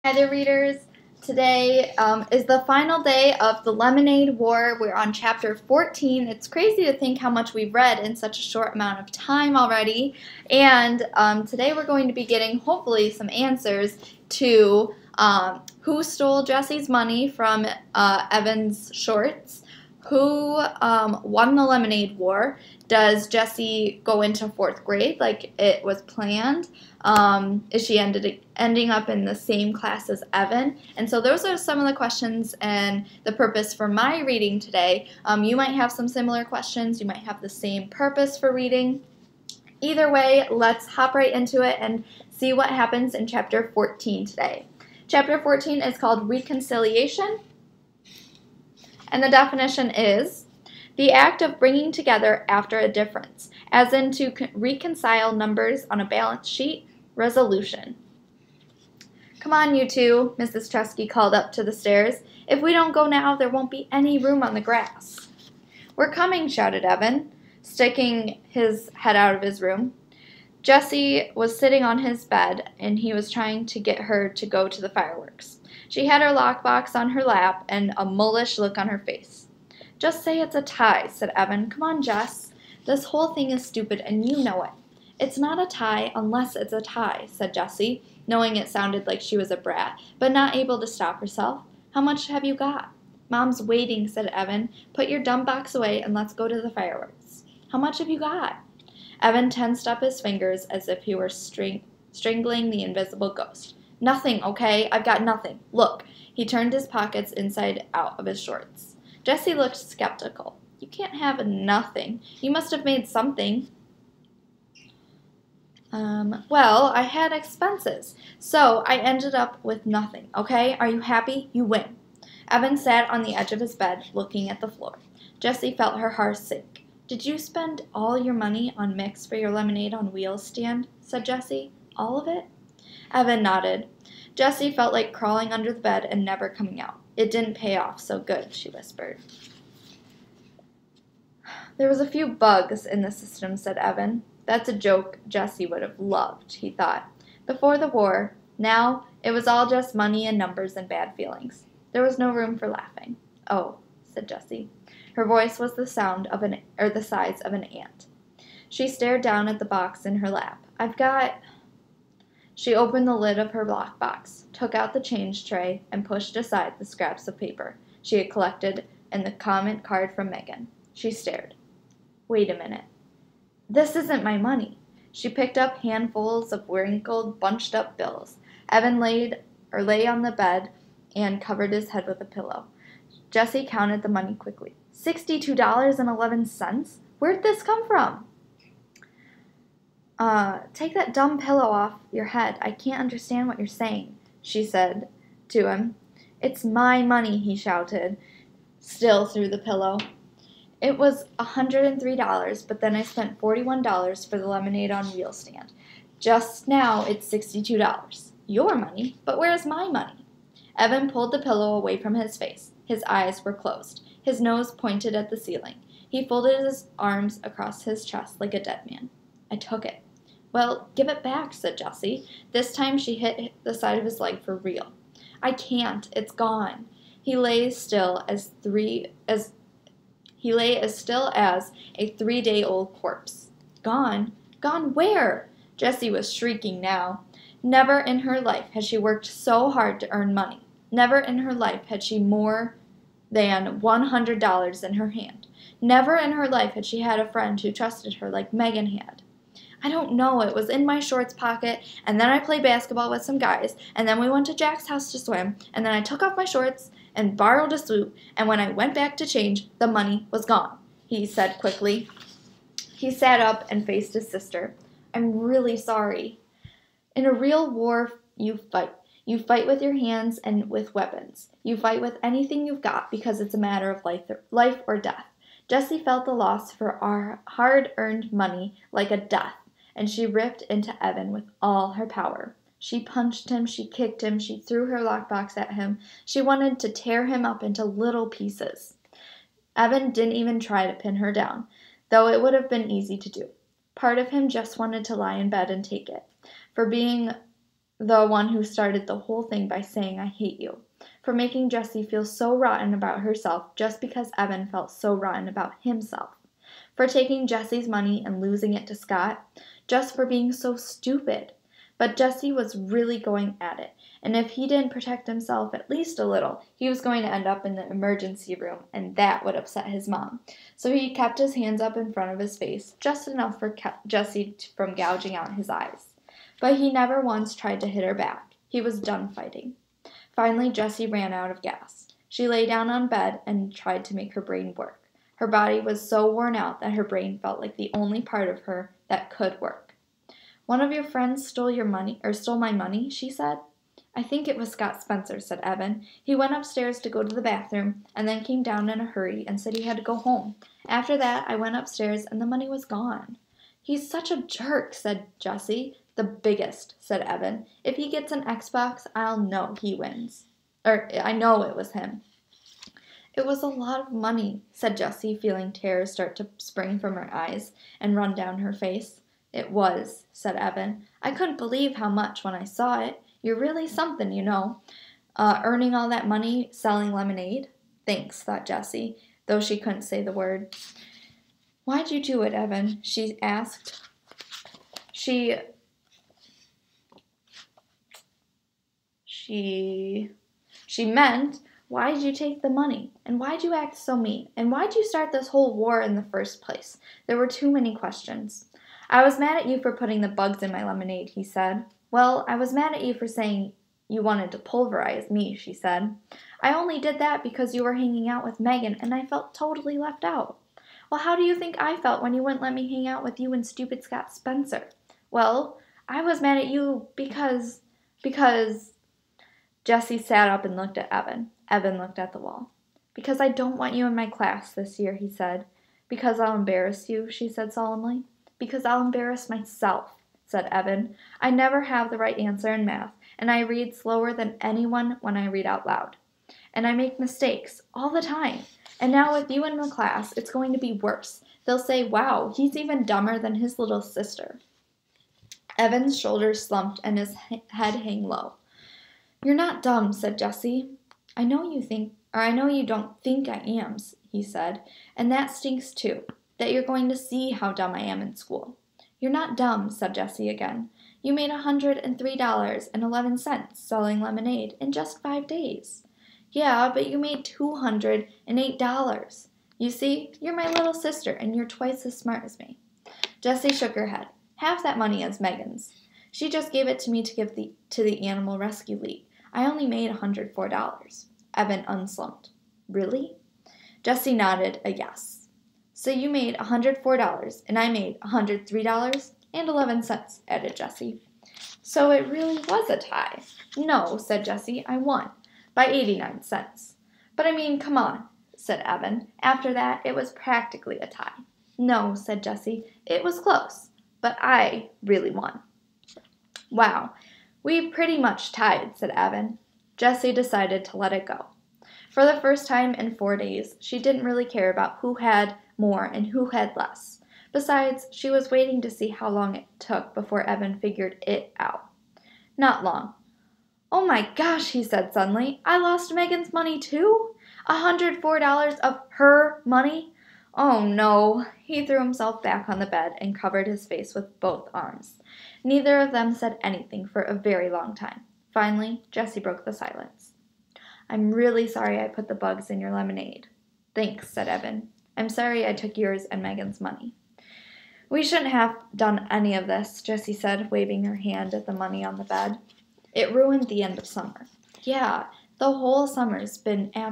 Hi there, readers. Today is the final day of the Lemonade War. We're on chapter 14. It's crazy to think how much we've read in such a short amount of time already. And today we're going to be getting, hopefully, some answers to who stole Jesse's money from Evan's shorts, who won the Lemonade War, does Jesse go into 4th grade like it was planned? Is she ending up in the same class as Evan? And so those are some of the questions and the purpose for my reading today. You might have some similar questions. You might have the same purpose for reading. Either way, let's hop right into it and see what happens in chapter 14 today. Chapter 14 is called Reconciliation, and the definition is the act of bringing together after a difference, as in to reconcile numbers on a balance sheet. Resolution. Come on, you two, Mrs. Chesky called up to the stairs. If we don't go now, there won't be any room on the grass. We're coming, shouted Evan, sticking his head out of his room. Jesse was sitting on his bed, and he was trying to get her to go to the fireworks. She had her lockbox on her lap and a mullish look on her face. Just say it's a tie, said Evan. Come on, Jess. This whole thing is stupid, and you know it. It's not a tie unless it's a tie, said Jessie, knowing it sounded like she was a brat, but not able to stop herself. How much have you got? Mom's waiting, said Evan. Put your dumb box away and let's go to the fireworks. How much have you got? Evan tensed up his fingers as if he were strangling the invisible ghost. Nothing, okay? I've got nothing. Look. He turned his pockets inside out of his shorts. Jessie looked skeptical. You can't have nothing. You must have made something. Well, I had expenses, so I ended up with nothing, okay? Are you happy? You win. Evan sat on the edge of his bed, looking at the floor. Jessie felt her heart sink. Did you spend all your money on mix for your lemonade on wheels stand? Said Jessie. All of it? Evan nodded. Jessie felt like crawling under the bed and never coming out. It didn't pay off so good, she whispered. There was a few bugs in the system, said Evan. That's a joke Jesse would have loved, he thought. Before the war, now it was all just money and numbers and bad feelings. There was no room for laughing. Oh, said Jessie. Her voice was the size of an ant. She stared down at the box in her lap. She opened the lid of her lockbox, took out the change tray, and pushed aside the scraps of paper she had collected and the comment card from Megan. She stared. Wait a minute. This isn't my money. She picked up handfuls of wrinkled, bunched-up bills. Evan lay on the bed and covered his head with a pillow. Jessie counted the money quickly. $62.11? Where'd this come from? Take that dumb pillow off your head. I can't understand what you're saying, she said to him. It's my money, he shouted, still through the pillow. It was $103, but then I spent $41 for the lemonade on wheel stand. Just now it's $62. Your money? But where's my money? Evan pulled the pillow away from his face. His eyes were closed. His nose pointed at the ceiling. He folded his arms across his chest like a dead man. I took it. Well, give it back, said Jessie. This time she hit the side of his leg for real. I can't. It's gone. He lay as still as a 3-day-old corpse. Gone? Gone where? Jessie was shrieking now. Never in her life had she worked so hard to earn money. Never in her life had she more than $100 in her hand. Never in her life had she had a friend who trusted her like Megan had. I don't know, it was in my shorts pocket, and then I played basketball with some guys, and then we went to Jack's house to swim, and then I took off my shorts and borrowed a suit, and when I went back to change, the money was gone, he said quickly. He sat up and faced his sister. I'm really sorry. In a real war, you fight. You fight with your hands and with weapons. You fight with anything you've got because it's a matter of life or death. Jessie felt the loss of her hard-earned money like a death, and she ripped into Evan with all her power. She punched him, she kicked him, she threw her lockbox at him. She wanted to tear him up into little pieces. Evan didn't even try to pin her down, though it would have been easy to do. Part of him just wanted to lie in bed and take it. For being the one who started the whole thing by saying, "I hate you," for making Jessie feel so rotten about herself just because Evan felt so rotten about himself, for taking Jessie's money and losing it to Scott, just for being so stupid. But Jessie was really going at it, and if he didn't protect himself at least a little, he was going to end up in the emergency room, and that would upset his mom. So he kept his hands up in front of his face, just enough for Jessie from gouging out his eyes. But he never once tried to hit her back. He was done fighting. Finally, Jessie ran out of gas. She lay down on bed and tried to make her brain work. Her body was so worn out that her brain felt like the only part of her that could work. "One of your friends stole my money," she said. "I think it was Scott Spencer," said Evan. "He went upstairs to go to the bathroom and then came down in a hurry and said he had to go home. After that, I went upstairs and the money was gone." "He's such a jerk," said Jessie. "The biggest," said Evan. "If he gets an Xbox, I'll know he wins. I know it was him." "It was a lot of money," said Jessie, feeling tears start to spring from her eyes and run down her face. "It was," said Evan. "I couldn't believe how much when I saw it. You're really something, you know. Earning all that money selling lemonade." "Thanks," thought Jessie, though she couldn't say the word. "Why'd you do it, Evan?" she asked. She meant, why'd you take the money? And why'd you act so mean? And why'd you start this whole war in the first place? There were too many questions. "I was mad at you for putting the bugs in my lemonade," he said. "Well, I was mad at you for saying you wanted to pulverize me," she said. "I only did that because you were hanging out with Megan and I felt totally left out." "Well, how do you think I felt when you wouldn't let me hang out with you and stupid Scott Spencer?" "Well, I was mad at you because... Jessie sat up and looked at Evan. Evan looked at the wall. "Because I don't want you in my class this year," he said. "Because I'll embarrass you," she said solemnly. "Because I'll embarrass myself," said Evan. "I never have the right answer in math, and I read slower than anyone when I read out loud. And I make mistakes all the time. And now with you in the class, it's going to be worse. They'll say, 'Wow, he's even dumber than his little sister.'" Evan's shoulders slumped and his head hung low. "You're not dumb," said Jessie. I know you don't think I am," he said, "and that stinks too, that you're going to see how dumb I am in school." "You're not dumb," said Jessie again. "You made $103.11 selling lemonade in just 5 days." "Yeah, but you made $208. You see, you're my little sister, and you're twice as smart as me." Jessie shook her head. "Half that money is Megan's. She just gave it to me to give to the Animal Rescue League. I only made $104. Evan unslumped. "Really?" Jessie nodded a yes. "So you made $104, and I made $103.11, added Jessie. "So it really was a tie." "No," said Jessie, "I won by 89 cents. "But I mean, come on," said Evan. "After that, it was practically a tie." "No," said Jessie, "it was close, but I really won." "Wow, we pretty much tied," said Evan. Jessie decided to let it go. For the first time in 4 days, she didn't really care about who had more and who had less. Besides, she was waiting to see how long it took before Evan figured it out. Not long. "Oh my gosh," he said suddenly, "I lost Megan's money too? $104 of her money? Oh no." He threw himself back on the bed and covered his face with both arms. Neither of them said anything for a very long time. Finally, Jessie broke the silence. "I'm really sorry I put the bugs in your lemonade." "Thanks," said Evan. "I'm sorry I took yours and Megan's money." "We shouldn't have done any of this," Jessie said, waving her hand at the money on the bed. "It ruined the end of summer." "Yeah, the whole summer's been an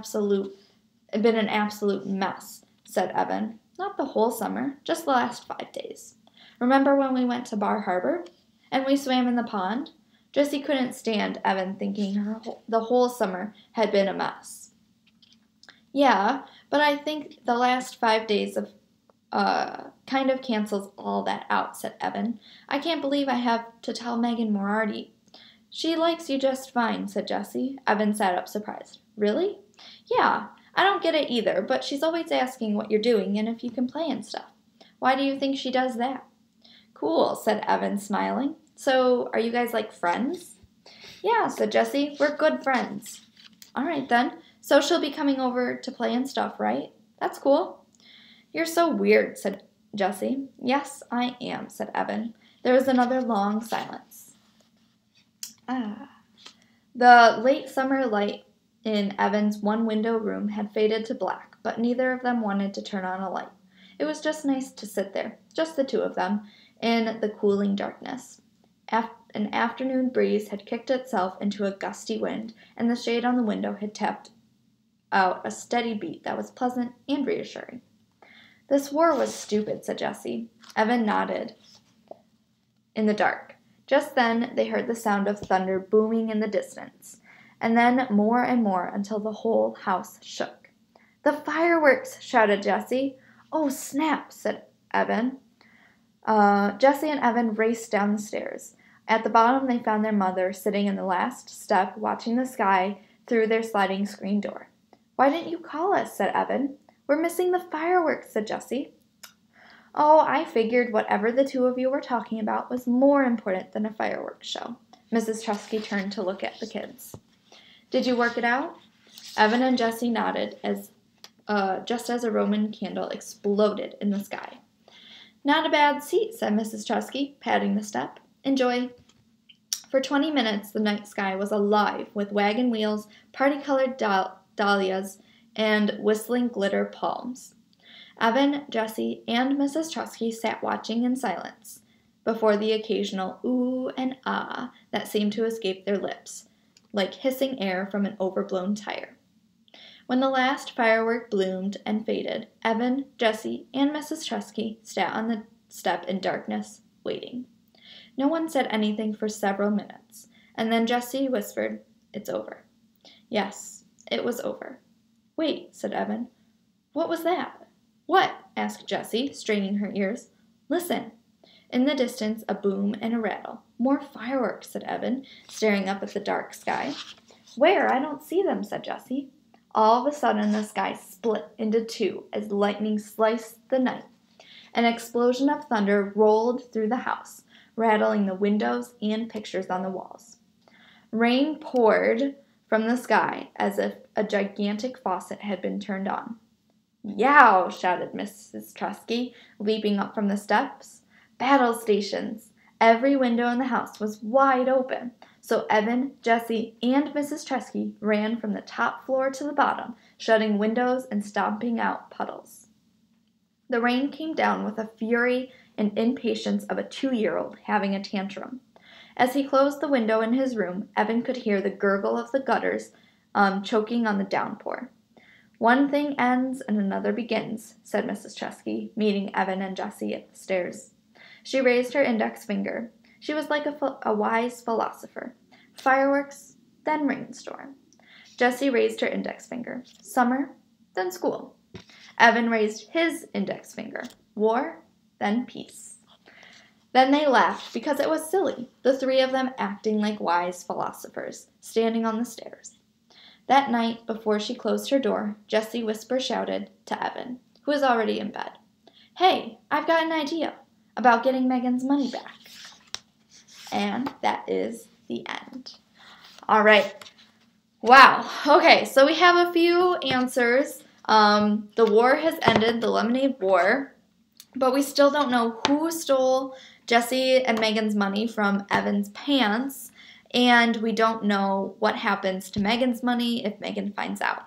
absolute mess," said Evan. "Not the whole summer, just the last 5 days. Remember when we went to Bar Harbor? And we swam in the pond?" Jessie couldn't stand Evan thinking the whole summer had been a mess. "Yeah, but I think the last 5 days of kind of cancels all that out," said Evan. "I can't believe I have to tell Megan Moriarty." "She likes you just fine," said Jessie. Evan sat up surprised. "Really?" "Yeah, I don't get it either, but she's always asking what you're doing and if you can play and stuff." "Why do you think she does that?" "Cool," said Evan, smiling. "So, are you guys like friends?" Yeah, said Jessie. We're good friends. All right, then. So she'll be coming over to play and stuff, right? That's cool. You're so weird, said Jessie. Yes, I am, said Evan. There was another long silence. The late summer light in Evan's one-window room had faded to black, but neither of them wanted to turn on a light. It was just nice to sit there, just the two of them, in the cooling darkness. An afternoon breeze had kicked itself into a gusty wind, and the shade on the window had tapped out a steady beat that was pleasant and reassuring. This war was stupid, said Jessie. Evan nodded in the dark. Just then they heard the sound of thunder booming in the distance, and then more and more until the whole house shook. The fireworks! Shouted Jessie. Oh, snap! Said Evan. Jessie and Evan raced down the stairs. At the bottom they found their mother sitting in the last step watching the sky through their sliding screen door. Why didn't you call us? Said Evan. We're missing the fireworks, said Jessie. Oh, I figured whatever the two of you were talking about was more important than a fireworks show. Mrs. Trusky turned to look at the kids. Did you work it out? Evan and Jessie nodded just as a Roman candle exploded in the sky. Not a bad seat, said Mrs. Trusky, patting the step. Enjoy. For 20 minutes, the night sky was alive with wagon wheels, party-colored dahlias, and whistling glitter palms. Evan, Jessie, and Mrs. Trusky sat watching in silence before the occasional ooh and ah that seemed to escape their lips, like hissing air from an overblown tire. When the last firework bloomed and faded, Evan, Jessie, and Mrs. Trusky sat on the step in darkness, waiting. No one said anything for several minutes, and then Jessie whispered, "It's over." Yes, it was over. Wait, said Evan. What was that? What? Asked Jessie, straining her ears. Listen. In the distance, a boom and a rattle. More fireworks, said Evan, staring up at the dark sky. Where? I don't see them, said Jessie. All of a sudden, the sky split into two as lightning sliced the night. An explosion of thunder rolled through the house, rattling the windows and pictures on the walls. Rain poured from the sky as if a gigantic faucet had been turned on. Yow! Shouted Mrs. Trusky, leaping up from the steps. Battle stations! Every window in the house was wide open, so Evan, Jessie, and Mrs. Trusky ran from the top floor to the bottom, shutting windows and stomping out puddles. The rain came down with the fury and impatience of a 2-year-old having a tantrum. As he closed the window in his room, Evan could hear the gurgle of the gutters choking on the downpour. One thing ends and another begins, said Mrs. Trusky, meeting Evan and Jessie at the stairs. She raised her index finger. She was like a wise philosopher. Fireworks, then rainstorm. Jessie raised her index finger. Summer, then school. Evan raised his index finger. War, then peace. Then they laughed because it was silly, the three of them acting like wise philosophers, standing on the stairs. That night, before she closed her door, Jessie shouted to Evan, who was already in bed, "Hey, I've got an idea about getting Megan's money back." And that is the end. All right. Wow. Okay, so we have a few answers. The war has ended, the Lemonade War, but we still don't know who stole Jessie and Megan's money from Evan's pants, and we don't know what happens to Megan's money if Megan finds out.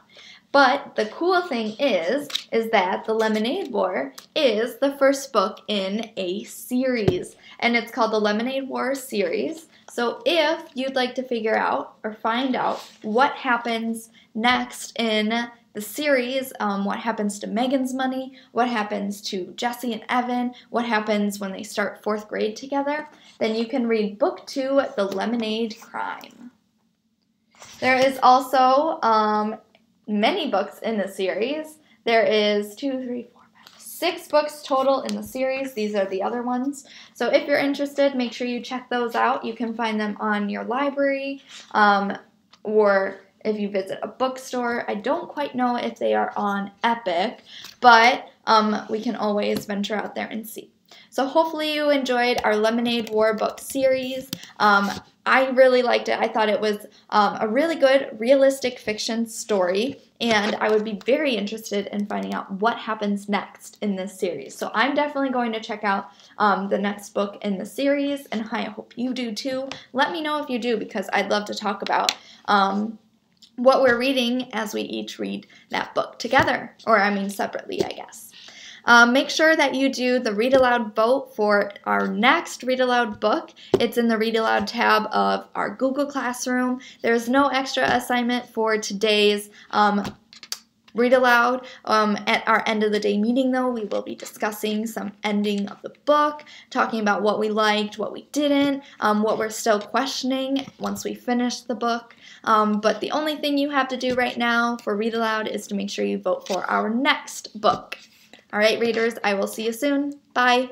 But the cool thing is that the Lemonade War is the first book in a series, and it's called the Lemonade War series. So if you'd like to figure out or find out what happens next in the series, what happens to Megan's money, what happens to Jessie and Evan, what happens when they start 4th grade together, then you can read Book 2, The Lemonade Crime. There is also many books in the series. There is 6 books total in the series. These are the other ones. So if you're interested, make sure you check those out. You can find them on your library or if you visit a bookstore. I don't quite know if they are on Epic, but we can always venture out there and see. So hopefully you enjoyed our Lemonade War book series. I really liked it. I thought it was a really good realistic fiction story, and I would be very interested in finding out what happens next in this series. So I'm definitely going to check out the next book in the series, and I hope you do too. Let me know if you do, because I'd love to talk about what we're reading as we each read that book together, or I mean separately, I guess. Make sure that you do the Read Aloud vote for our next Read Aloud book. It's in the Read Aloud tab of our Google Classroom. There's no extra assignment for today's Read Aloud. At our end of the day meeting, though, we will be discussing some ending of the book, talking about what we liked, what we didn't, what we're still questioning once we finish the book. But the only thing you have to do right now for Read Aloud is to make sure you vote for our next book. All right, readers, I will see you soon. Bye.